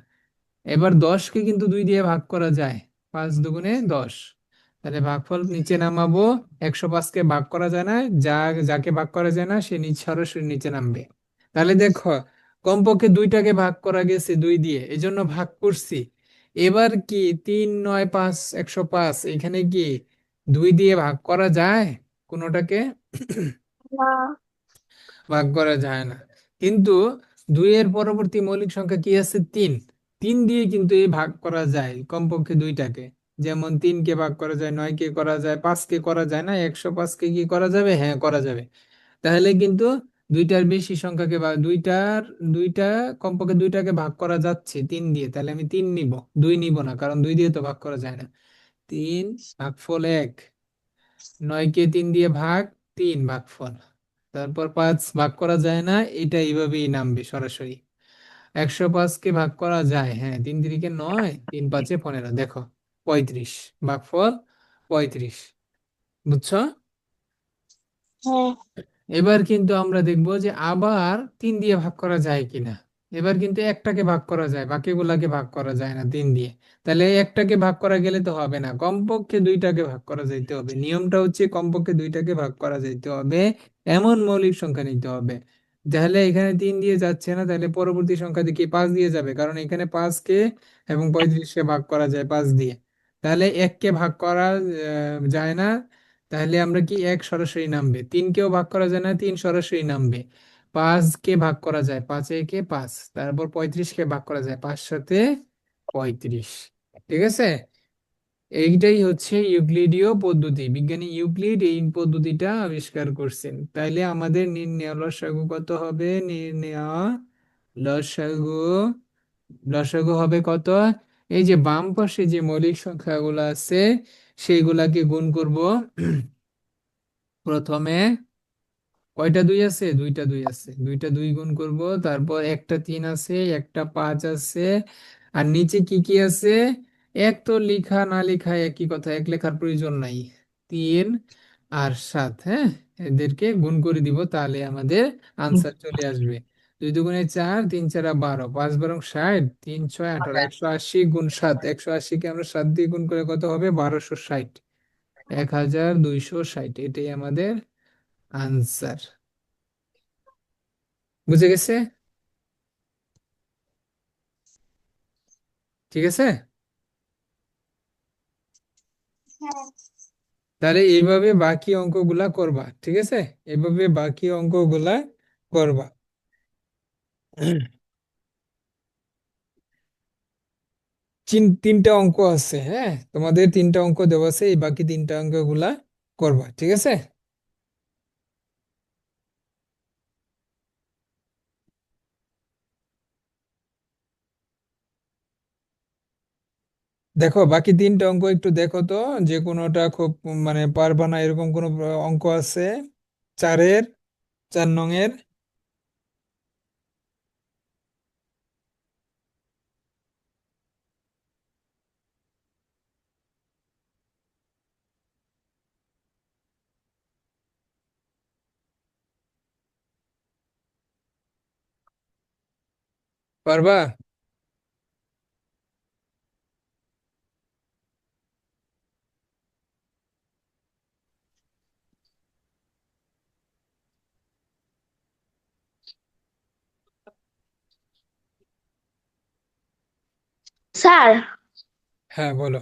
এবার 10কে কিন্তু 2 দিয়ে ভাগ করা যায়, 5 দুগুণে 10। তাহলে ভাগফল নিচে নামাবো। 105কে ভাগ করা যায় না, যাকে ভাগ করা যায় না সে নিচে সরাসরি নিচে নামবে। তাহলে দেখো কমপক্ষে দুইটাকে ভাগ করা গেছে 2 দিয়ে, এজন্য ভাগ করছি। এবার কি 3, 9, 5, 105, এখানে কি 2 দিয়ে ভাগ করা যায় কোনোটাকে? না। ভাগ করা যায় না। কিন্তু 2 এর পরবর্তী মৌলিক সংখ্যা কি আছে? 3। 3 দিয়ে কিন্তু এই ভাগ করা যায় কমপক্ষে দুইটাকে। যেমন 3কে ভাগ করা যায়, 9কে করা যায়, 5কে করা যায় না, 105কে কি করা যাবে? হ্যাঁ, করা যাবে। তাহলে কিন্তু দুইটার বেশি সংখ্যাকে বা দুইটা কমপক্ষে দুইটাকে ভাগ করা যাচ্ছে 3 দিয়ে। তাহলে আমি 3 নিব, 2 নিব না, কারণ 2 দিয়ে তো ভাগ করা যায় না। 3 ভাগফল 1, 9কে 3 দিয়ে ভাগ, 3 ভাগফল। তারপর 5 ভাগ করা যায় না, এটা এইভাবেই নামবে সরাসরি। 105কে ভাগ করা যায়, হ্যাঁ, 3 3 9, 3 5 15, দেখো 35 ভাগফল 35। বুঝছো? হ্যাঁ। এবার কিন্তু আমরা দেখব যে আবার 3 দিয়ে ভাগ করা যায় কিনা। এবার কিন্তু একটাকে ভাগ করা যায়, বাকিগুলাকে ভাগ করা যায় না 3 দিয়ে। তাহলে একটাকে ভাগ করা গেলে তো হবে না, কমপক্ষে দুইটাকে ভাগ করা যাইতে হবে। নিয়মটা হচ্ছে কমপক্ষে দুইটাকে ভাগ করা যাইতে হবে এমন মৌলিক সংখ্যা নিতে হবে। তাহলে এখানে 3 দিয়ে যাচ্ছে না, তাহলে পরবর্তী সংখ্যা দিয়ে 5 দিয়ে যাবে, কারণ এখানে 5কে এবং 35কে ভাগ করা যায় 5 দিয়ে। তাহলে 1কে ভাগ করা যায় না, তাহলে আমরা কি 1 সরাসরি নামবে। 3কেও ভাগ করা যায় না, 3 সরাসরি নামবে। 5কে ভাগ করা যায়, 5 একে 5। তারপর 35কে ভাগ করা যায়, 5 সাথে 35। ঠিক আছে, এইটাই হচ্ছে ইউক্লিডীয় পদ্ধতি। বিজ্ঞানী ইউক্লিড এই পদ্ধতিটা আবিষ্কার করছেন। তাইলে আমাদের নির্ণেয় লসাগু কত হবে? নির্ণেয় লসাগু, লসাগু হবে কত? এই যে বাম পাশে যে মৌলিক সংখ্যাগুলো আছে সেইগুলাকে গুণ করব। প্রথমে কয়টা 2 আছে? দুইটা 2 আছে, দুইটা 2 গুণ করব। তারপর একটা 3 আছে, একটা 5 আছে। আর নিচে কি কি আছে? এক তো লিখা না লিখা একই কথা, এক লেখার প্রয়োজন নাই। 3 আর 7, হ্যাঁ, এদেরকে গুণ করে দিব, তাহলে আমাদের আনসার চলে আসবে। দুই দুগুণে চার, তিন চারা 12, 5 × 12 = 60, 3 × 6 = 18, 180 × 7, 180-কে আমরা 7 দিয়ে গুণ করে কত হবে? 1260, 1260। এটাই আমাদের আনসার। বুঝে গেছে? ঠিক আছে। হ্যাঁ। তাহলে এইভাবে বাকি অঙ্কগুলা করবা, ঠিক আছে? এইভাবে বাকি অঙ্কগুলা করবা। তিনটা অঙ্ক আছে, হ্যাঁ, তোমাদের তিনটা অঙ্ক দেওয়া আছে, এই বাকি তিনটা অঙ্কগুলা করবা, ঠিক আছে? দেখো বাকি তিনটা অঙ্ক একটু দেখো তো, যে কোনোটা খুব মানে পারবা না এরকম কোনো অঙ্ক আছে? চারের, 4 নং-এর। পারবা? স্যার, হ্যাঁ বলো।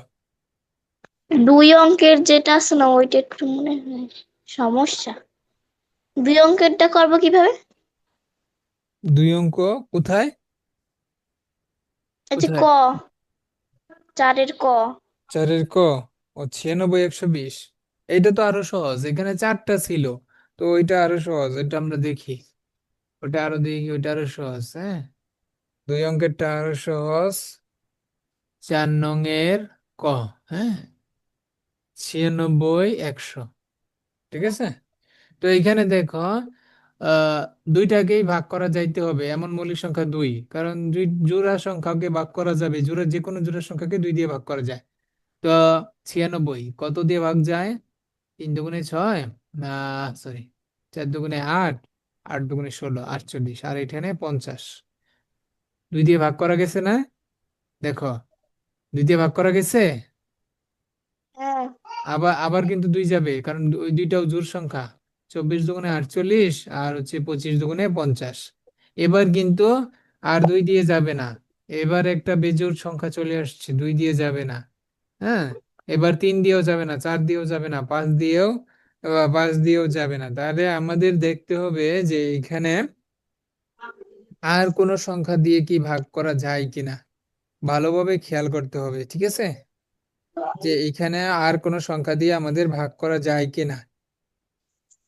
2 অঙ্কের যেটা আছে না ওইটা একটু মনে হয় সমস্যা। 2 অঙ্কেরটা করবো কিভাবে? 2 অঙ্ক কোথায়? এই যে ক, কোথায়? 4-এর ক। চারের ক? ও 96, 120। এইটা তো আরো সহজ, এখানে চারটা ছিল, তো ওইটা আরো সহজ, এটা আমরা দেখি। ওটা আরো দেখি, ওইটা আরো সহজ, হ্যাঁ। 2 অঙ্কেরটা আরো সহজ। 4 নং-এর ক, হ্যাঁ, 96, 100। ঠিক আছে। তো এইখানে দেখো, আহ দুইটাকেই ভাগ করা যাইতে হবে এমন মৌলিক সংখ্যা দুই, কারণ দুই জোড়া সংখ্যাকে ভাগ করা যাবে, জোড়া যে কোনো জোড়া সংখ্যাকে 2 দিয়ে ভাগ করা যায়। তো 96 কত দিয়ে ভাগ যায়? 3 দুগুণে 6, না সরি, 4 দুগুণে 8, 8 দুগুণে 16, 48, আর এখানে 50। 2 দিয়ে ভাগ করা গেছে না? দেখো, 2 দিয়ে ভাগ করা গেছে। হ্যাঁ। আবার আবার কিন্তু 2 যাবে, কারণ ওই দুইটাও জোড় সংখ্যা। 24 দুগুণে 48, আর হচ্ছে 25 দুগুণে 50। এবার কিন্তু আর 2 দিয়ে যাবে না। এবার একটা বেজোড় সংখ্যা চলে আসছে, 2 দিয়ে যাবে না। হ্যাঁ, এবার 3 দিয়েও যাবে না, 4 দিয়েও যাবে না, 5 দিয়েও যাবে না। তাহলে আমাদের দেখতে হবে যে এখানে আর কোনো সংখ্যা দিয়ে কি ভাগ করা যায় কিনা, ভালোভাবে খেয়াল করতে হবে, ঠিক আছে? যে এখানে আর কোনো সংখ্যা দিয়ে আমাদের ভাগ করা যায় কিনা।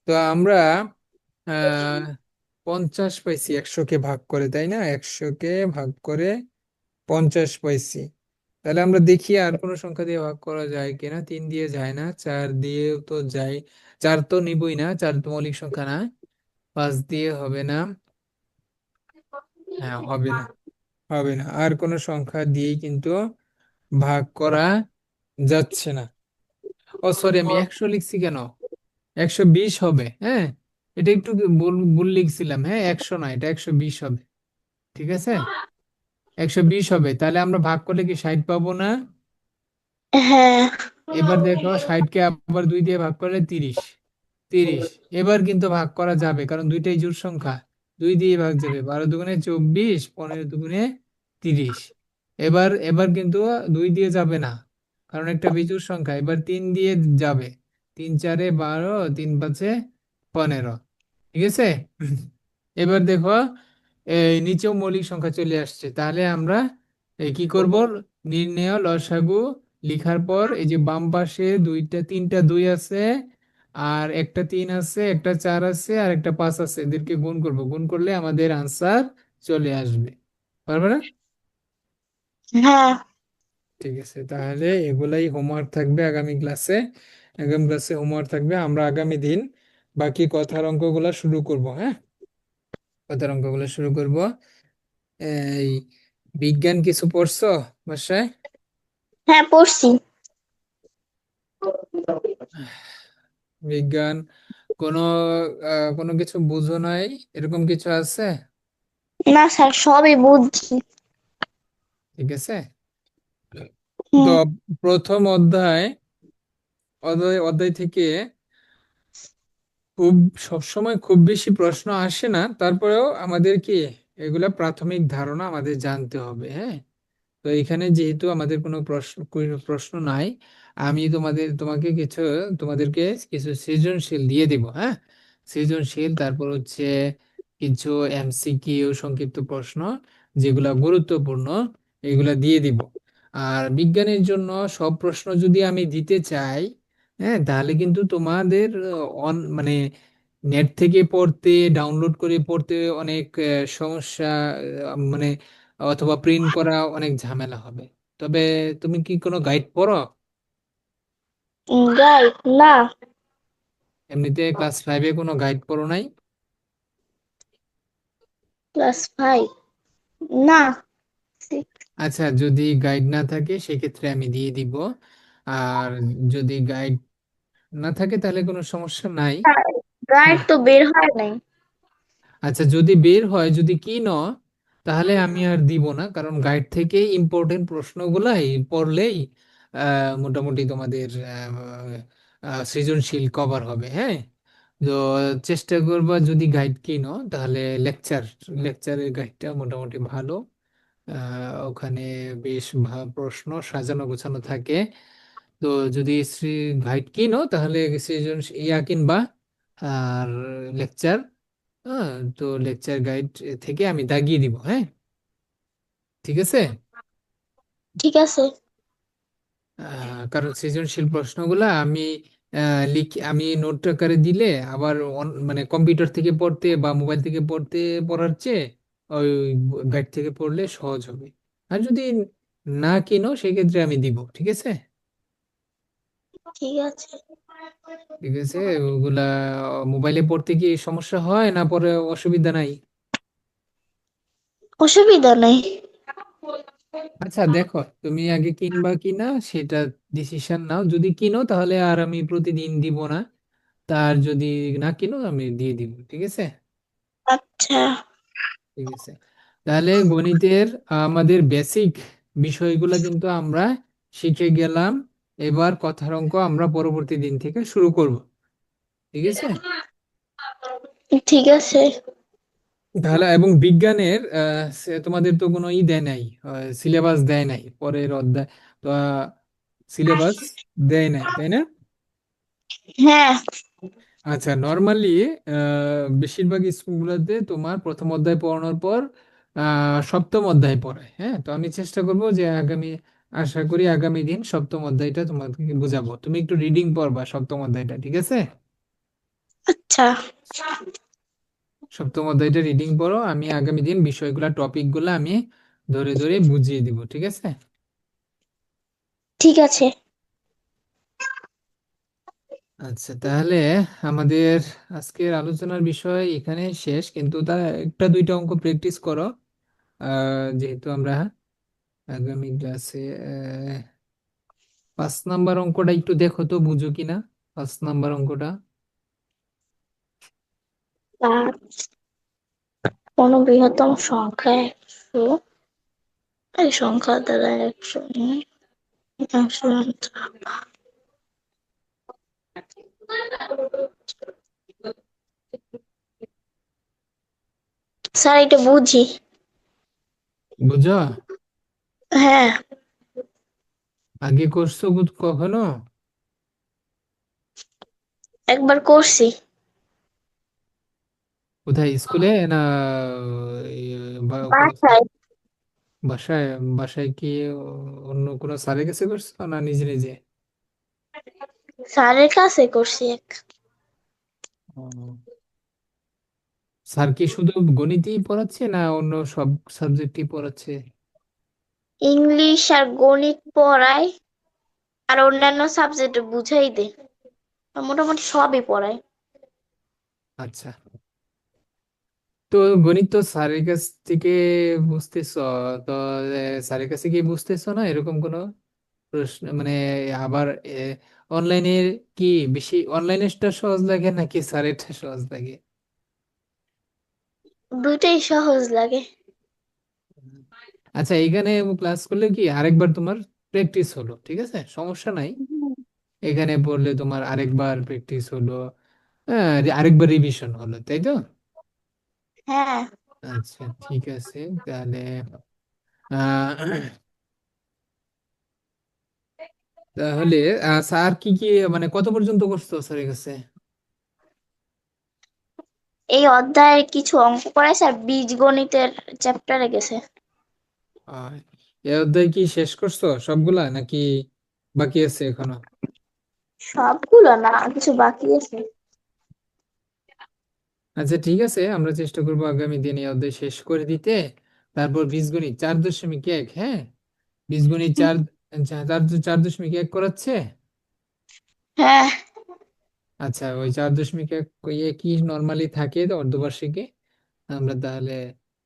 তো আমরা আহ 50 পাইছি 100-কে ভাগ করে, তাই না? 100-কে ভাগ করে 50 পাইছি। তাহলে আমরা দেখি আর কোনো সংখ্যা দিয়ে ভাগ করা যায় কিনা। 3 দিয়ে যায় না, 4 দিয়েও তো যায়, 4 তো নিবই না, 4 তো মৌলিক সংখ্যা না। 5 দিয়ে হবে না, হ্যাঁ হবে না, হবে না। আর কোনো সংখ্যা দিয়েই কিন্তু ভাগ করা যাচ্ছে না। ও সরি, আমি 100 লিখছি কেন? 120 হবে, হ্যাঁ। এটা একটু ভুল ভুল লিখছিলাম, হ্যাঁ, 100 না, এটা 120 হবে। ঠিক আছে, 120 হবে। তাহলে আমরা ভাগ করলে কি 60 পাবো না? হ্যাঁ। এবার দেখো, 60-কে আবার 2 দিয়ে ভাগ করলে 30, 30। এবার কিন্তু ভাগ করা যাবে, কারণ দুইটাই জোড় সংখ্যা, 2 দিয়ে ভাগ যাবে। 12 দুগুণে 24, 15 দুগুণে 30। এবার এবার কিন্তু 2 দিয়ে যাবে না, কারণ একটা বিজোড় সংখ্যা। এবার 3 দিয়ে যাবে, 3 4-এ 12, 3 5-এ 15। ঠিক আছে। এবার দেখো, এই নিচেও মৌলিক সংখ্যা চলে আসছে, তাহলে আমরা কি করব? নির্ণেয় লসাগু লিখার পর এই যে বাম পাশে তিনটা 2 আছে, আর একটা 3 আছে, একটা 4 আছে, আর একটা 5 আছে, এদেরকে গুণ করব। গুণ করলে আমাদের আনসার চলে আসবে। পারবে না? হ্যাঁ। ঠিক আছে, তাহলে এগুলাই হোমওয়ার্ক থাকবে আগামী ক্লাসে। আগামী ক্লাসে হোমওয়ার্ক থাকবে, আমরা আগামী দিন বাকি কথার অঙ্কগুলা শুরু করব, হ্যাঁ। কথার অঙ্কগুলা শুরু করব। এই বিজ্ঞান কিছু পড়ছো বাসায়? হ্যাঁ, পড়ছি। বিজ্ঞান কোনো কোনো কিছু বুঝো নাই, এরকম কিছু আছে? না স্যার, সবই বুঝছি। ঠিক আছে। তো হুম। প্রথম অধ্যায় থেকে খুব সবসময় খুব বেশি প্রশ্ন আসে না, তারপরেও আমাদের কি এগুলা প্রাথমিক ধারণা আমাদের জানতে হবে, হ্যাঁ। তো এখানে যেহেতু আমাদের কোনো প্রশ্ন নাই, আমি তোমাকে তোমাদেরকে কিছু সৃজনশীল দিয়ে দিব, হ্যাঁ। সৃজনশীল, তারপর হচ্ছে কিছু এমসিকিউ সংক্ষিপ্ত প্রশ্ন যেগুলা গুরুত্বপূর্ণ, এগুলা দিয়ে দিব। আর বিজ্ঞানের জন্য সব প্রশ্ন যদি আমি দিতে চাই, হ্যাঁ, তাহলে কিন্তু তোমাদের মানে নেট থেকে পড়তে, ডাউনলোড করে পড়তে অনেক সমস্যা, মানে অথবা প্রিন্ট করা অনেক ঝামেলা হবে। তবে তুমি কি কোনো গাইড পড়ো? গাইড? না। এমনিতে ক্লাস 5-এ কোনো গাইড পড়ো নাই? ক্লাস 5? না। আচ্ছা, যদি গাইড না থাকে সেক্ষেত্রে আমি দিয়ে দিব। আর যদি গাইড না থাকে তাহলে কোনো সমস্যা নাই। গাইড হ্যাঁ, তো বের হয় নাই। আচ্ছা, যদি বের হয়, যদি কিনো, তাহলে আমি আর দিব না, কারণ গাইড থেকে ইম্পর্টেন্ট প্রশ্নগুলাই পড়লেই মোটামুটি তোমাদের সৃজনশীল কভার হবে, হ্যাঁ। তো চেষ্টা করবা, যদি গাইড কিনো তাহলে লেকচারের গাইডটা মোটামুটি ভালো। ওখানে বেশ প্রশ্ন সাজানো গোছানো থাকে। তো যদি গাইড কিনো তাহলে সৃজন কিনবা। আর লেকচার, হ্যাঁ, তো লেকচার গাইড থেকে আমি দাগিয়ে দিব, হ্যাঁ। ঠিক আছে। ঠিক আছে। কারণ সৃজনশীল প্রশ্নগুলা আমি নোট আকারে দিলে আবার মানে কম্পিউটার থেকে পড়তে বা মোবাইল থেকে পড়ার চেয়ে ওই গাইড থেকে পড়লে সহজ হবে। আর যদি না কিনো সেক্ষেত্রে আমি দিব, ঠিক আছে। ঠিক আছে। ঠিক আছে, ওগুলা মোবাইলে পড়তে কি সমস্যা হয় না, পরে অসুবিধা নাই? অসুবিধা নেই। আচ্ছা দেখো, তুমি আগে কিনবা কিনা সেটা ডিসিশন নাও। যদি কিনো তাহলে আর আমি প্রতিদিন দিব না, তার যদি না কিনো আমি দিয়ে দিব, ঠিক আছে। আচ্ছা। ঠিক আছে, তাহলে গণিতের আমাদের বেসিক বিষয়গুলো কিন্তু আমরা শিখে গেলাম। এবার কথার অঙ্ক আমরা পরবর্তী দিন থেকে শুরু করব, ঠিক আছে। ঠিক আছে। তাহলে এবং বিজ্ঞানের তোমাদের তো কোনো দেয় নাই, সিলেবাস দেয় নাই পরের অধ্যায়, তো সিলেবাস দেয় নাই, তাই না? হ্যাঁ। আচ্ছা, নর্মালি বেশিরভাগ স্কুলগুলোতে তোমার প্রথম অধ্যায় পড়ানোর পর সপ্তম অধ্যায় পড়ায়, হ্যাঁ। তো আমি চেষ্টা করব যে আশা করি আগামী দিন সপ্তম অধ্যায়টা তোমাকে বুঝাবো। তুমি একটু রিডিং পড়বা সপ্তম অধ্যায়টা, ঠিক আছে। আচ্ছা। সপ্তম অধ্যায়টা রিডিং পড়ো, আমি আগামী দিন টপিকগুলো আমি ধরে ধরে বুঝিয়ে দিব, ঠিক আছে। ঠিক আছে। আচ্ছা, তাহলে আমাদের আজকের আলোচনার বিষয় এখানে শেষ, কিন্তু তার একটা দুইটা অঙ্ক প্র্যাকটিস করো। যেহেতু আমরা আগামী ক্লাসে 5 নাম্বার অঙ্কটা একটু দেখো তো বুঝো কিনা, 5 নাম্বার অঙ্কটা। পাঁচ। কোন বৃহত্তম সংখ্যা 100? এই সংখ্যা দ্বারা 100 নয়, 100 স্যার, এটা বুঝি। বুঝো? হ্যাঁ। আগে করছো কখনো? একবার করছি। কোথায়, স্কুলে না কোনো বাসায়। বাসায়? বাসায় কি অন্য কোনো স্যারের কাছে করছো না নিজে নিজে? স্যারের কাছে করছি এক। ও, স্যার কি শুধু গণিতই পড়াচ্ছে না অন্য সব সাবজেক্টই পড়াচ্ছে? ইংলিশ আর গণিত পড়ায়, আর অন্যান্য সাবজেক্ট বুঝাই দে। মোটামুটি সবই পড়ায়। আচ্ছা, তো গণিত তো স্যারের কাছ থেকে বুঝতেছো, তো স্যারের কাছে কি বুঝতেছো না এরকম কোনো প্রশ্ন, মানে আবার অনলাইনে কি বেশি অনলাইনেরটা সহজ লাগে নাকি স্যারেরটা সহজ লাগে? দুইটাই সহজ লাগে। আচ্ছা, এখানে ক্লাস করলে কি আরেকবার তোমার প্র্যাকটিস হলো, ঠিক আছে, সমস্যা নাই। হুম। এখানে পড়লে তোমার আরেকবার প্র্যাকটিস হলো, আরেকবার রিভিশন হলো, তাই তো? হ্যাঁ। আচ্ছা, ঠিক আছে তাহলে। আহ তাহলে স্যার কি কি মানে কত পর্যন্ত করছো স্যারের কাছে? এই অধ্যায়ের কিছু অঙ্ক করাইছে আর বীজগণিতের চ্যাপ্টারে গেছে। আহ, এই অধ্যায় কি শেষ করছো সবগুলা নাকি বাকি আছে এখনো? সবগুলো না, কিছু বাকি আছে। আচ্ছা, ঠিক আছে, আমরা চেষ্টা করবো আগামী দিনে এই অধ্যায় শেষ করে দিতে। তারপর বীজগণিত 4.1, হ্যাঁ, বীজগণিত হুম। 4.1 করাচ্ছে। হ্যাঁ। আচ্ছা, ওই 4.1 ইয়ে কি নর্মালি থাকে তো অর্ধবার্ষিকে। আমরা তাহলে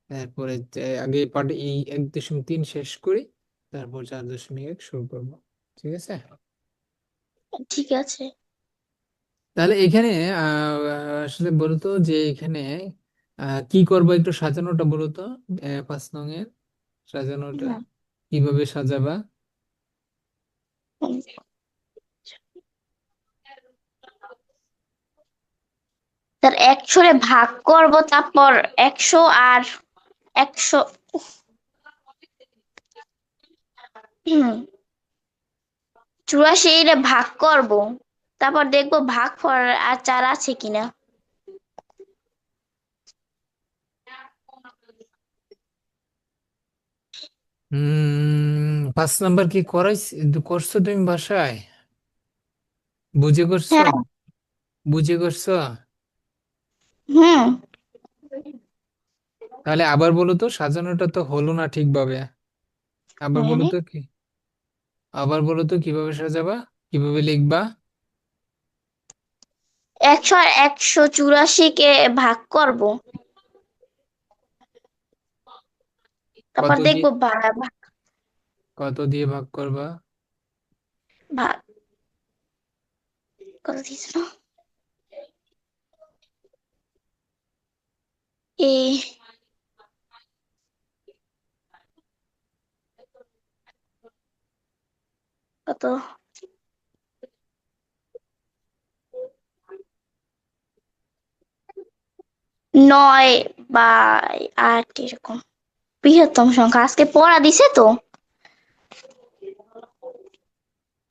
এরপরে আগে পার্ট এই 1.3 শেষ করি, তারপর 4.1 শুরু করব, ঠিক আছে? ঠিক আছে। তাহলে এখানে আসলে বলতো যে এখানে কি করবো একটু সাজানোটা বলতো, 5 নং এর সাজানোটা হুম। কিভাবে সাজাবা? তার 100 রে ভাগ করব, তারপর 100 আর 100, হুম, 84 রে ভাগ করব, তারপর দেখবো ভাগ ফল আর 4 আছে কিনা। 5 নাম্বার কি করছো তুমি বাসায়? বুঝে করছো? হ্যাঁ। বুঝে করছো? হুম। তাহলে আবার বলো তো, সাজানোটা তো হলো না ঠিকভাবে। আবার বলো হয়নি। তো কি, আবার বলো তো কিভাবে সাজাবা, কিভাবে লিখবা? 100 আর 184 কে ভাগ করব, তারপর কত দিয়ে, দেখবো কত দিয়ে ভাগ করবা? ভাগ কত দিয়েছিল, এই কত, 9/8 এরকম, বৃহত্তম সংখ্যা আজকে পড়া দিছে তো।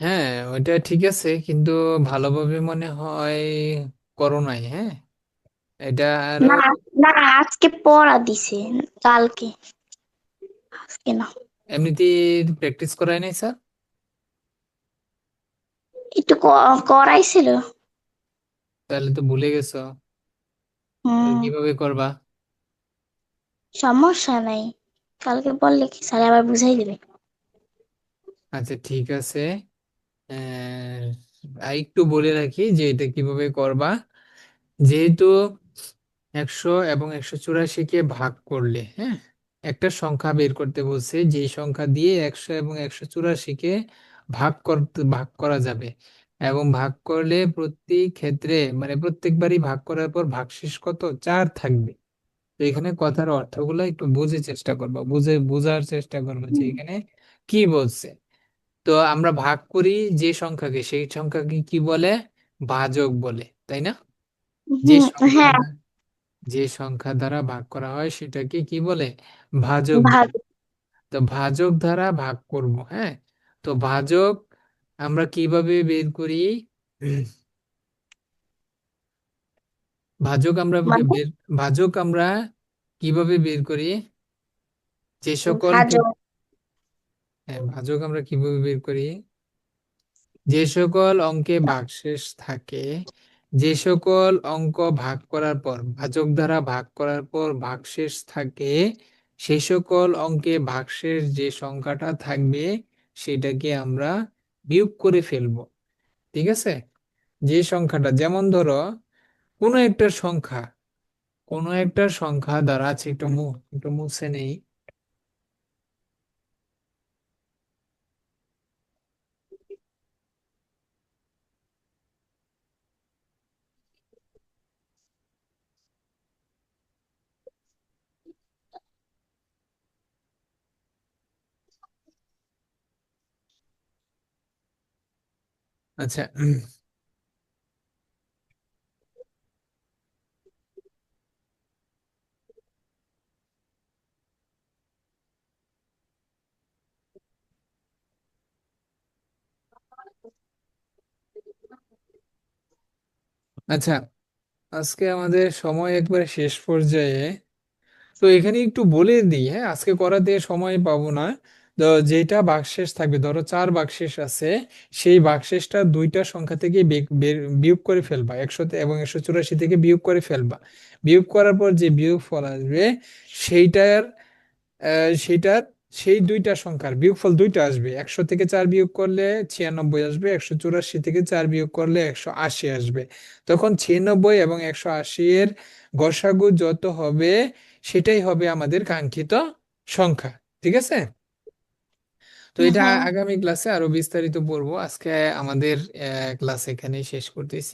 হ্যাঁ, ওইটা ঠিক আছে, কিন্তু ভালোভাবে মনে হয় করো নাই, হ্যাঁ, এটা আরো। না, না, আজকে পড়া দিছে, কালকে, আজকে না। এমনিতে প্র্যাকটিস করায় নাই স্যার? একটু করাইছিল। তাহলে তো ভুলে গেছো, তাহলে হুম। কিভাবে করবা? সমস্যা নাই, কালকে বললে কি স্যার আবার বুঝাই দেবে। আচ্ছা, ঠিক আছে। আহ, আর একটু বলে রাখি যে এটা কিভাবে করবা। যেহেতু 100 এবং 184 কে ভাগ করলে, হ্যাঁ, একটা সংখ্যা বের করতে বলছে, যে সংখ্যা দিয়ে 100 এবং 184 কে ভাগ করা যাবে, এবং ভাগ করলে প্রতি ক্ষেত্রে মানে প্রত্যেকবারই ভাগ করার পর ভাগশেষ কত 4 থাকবে। তো এখানে কথার অর্থগুলো একটু বোঝার চেষ্টা করবো যে হুম। এখানে কি বলছে। তো আমরা ভাগ করি যে সংখ্যাকে, সেই সংখ্যাকে কি বলে? ভাজক বলে, তাই না? যে হুম। সংখ্যা হ্যাঁ। যে সংখ্যা দ্বারা ভাগ করা হয় সেটাকে কি বলে? ভাজক ভাগ। বলে। তো ভাজক দ্বারা ভাগ করব, হ্যাঁ। তো ভাজক আমরা কিভাবে বের করি? উম, ভাজক আমরা মানে বের ভাজক আমরা কিভাবে বের করি? যে সকল ভাজক। হ্যাঁ, ভাজক আমরা কিভাবে বের করি? যে সকল অঙ্কে ভাগশেষ থাকে, যে সকল অঙ্ক ভাগ করার পর ভাজক দ্বারা ভাগ করার পর ভাগশেষ থাকে, সেই সকল অঙ্কে ভাগশেষ যে সংখ্যাটা থাকবে সেটাকে আমরা বিয়োগ করে ফেলবো, ঠিক আছে? যে সংখ্যাটা, যেমন ধরো কোনো একটা সংখ্যা, কোনো একটা সংখ্যা দ্বারা আছে, একটু মুছে নেই। আচ্ছা আচ্ছা, আজকে আমাদের সময় একবারে শেষ পর্যায়ে। তো এখানে একটু বলে দিই, হ্যাঁ, আজকে করাতে সময় পাবো না। তো যেটা বাকশেষ থাকবে, ধরো 4 বাকশেষ আছে, সেই বাকশেষটা দুইটা সংখ্যা থেকে বিয়োগ করে ফেলবা, 100 এবং 184 থেকে বিয়োগ করে ফেলবা। বিয়োগ করার পর যে বিয়োগ ফল আসবে সেইটার সেইটার সেই দুইটা সংখ্যার বিয়োগফল দুইটা আসবে। 100 থেকে 4 বিয়োগ করলে 96 আসবে, 184 থেকে 4 বিয়োগ করলে 180 আসবে। তখন 96 এবং 180 এর গসাগু যত হবে সেটাই হবে আমাদের কাঙ্ক্ষিত সংখ্যা। ঠিক আছে? তো এটা হ্যাঁ। আগামী ক্লাসে আরো বিস্তারিত পড়বো। আজকে আমাদের ক্লাস এখানেই শেষ করতেছি।